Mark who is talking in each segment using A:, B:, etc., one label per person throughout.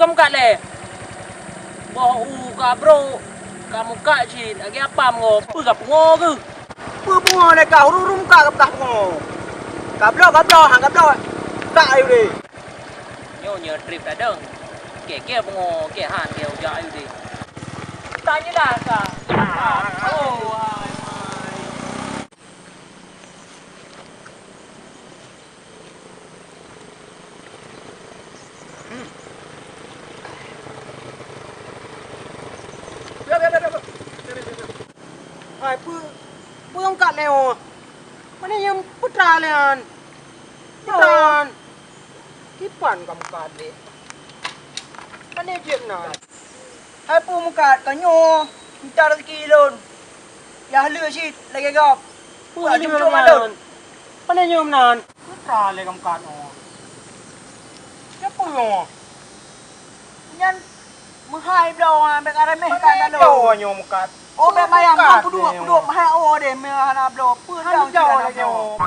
A: kamu kat le. Bawa ka bro. Kamu kat cin, agi apa ngo? Pu ka pengo ke?
B: Pu pengo ne ka rum ka ka pengo. Ka blo hang ka blo. Ka ayu đi.
A: Nyo trip dah deng. Ke pengo, ke han ke uja ayu di. Tanya dah ka. Oh, hai.
B: Hai pu ông cạn leo. Mana yang putra lean. Putran. Kipan kamu kat le. Mana dia nak? Hai pu mu kat ka nyo. Minta rezeki lon. Ya lừa shit lagi gap. Pu jum ada. Mana nyom nan? Putra le kamu kat oh. Siapa yo? Nhân hai đồ à, bek arame kan đồ nyom kat. Ô bek mayam aku dua mahal oh deh mehana blo. Pu jauh jauh yo.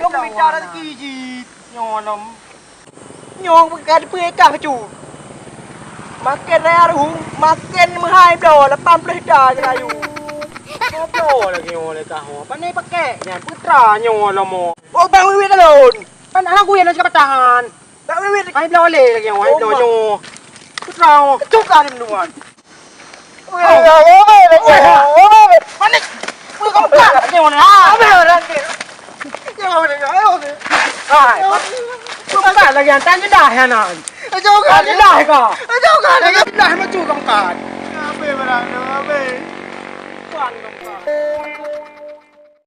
B: Dong minta rezeki ji. Nyolom. Nyong kat pu ka chu. Makan rare makan mahal blo 80 hektar je ayu. Blo lagi oleh ka ho. Panai pakai nyan putra nyolom mo. Oh bang wit alon. Pan aku yang nak tahan. Bang wit ai blo le lagi ho, ai blo nyo. Putra cuk ka ni nuan. Ôi Panik. Ôi kamu ka lagi ho na. Apa orang ni? Jangan ni. Ai. Cuk ka lagi antan je dah hanan. Cuk ka ni dah ka. Cuk ka lagi dah ma cuk kamu ka. Apa barang apa? Kuan kamu ka.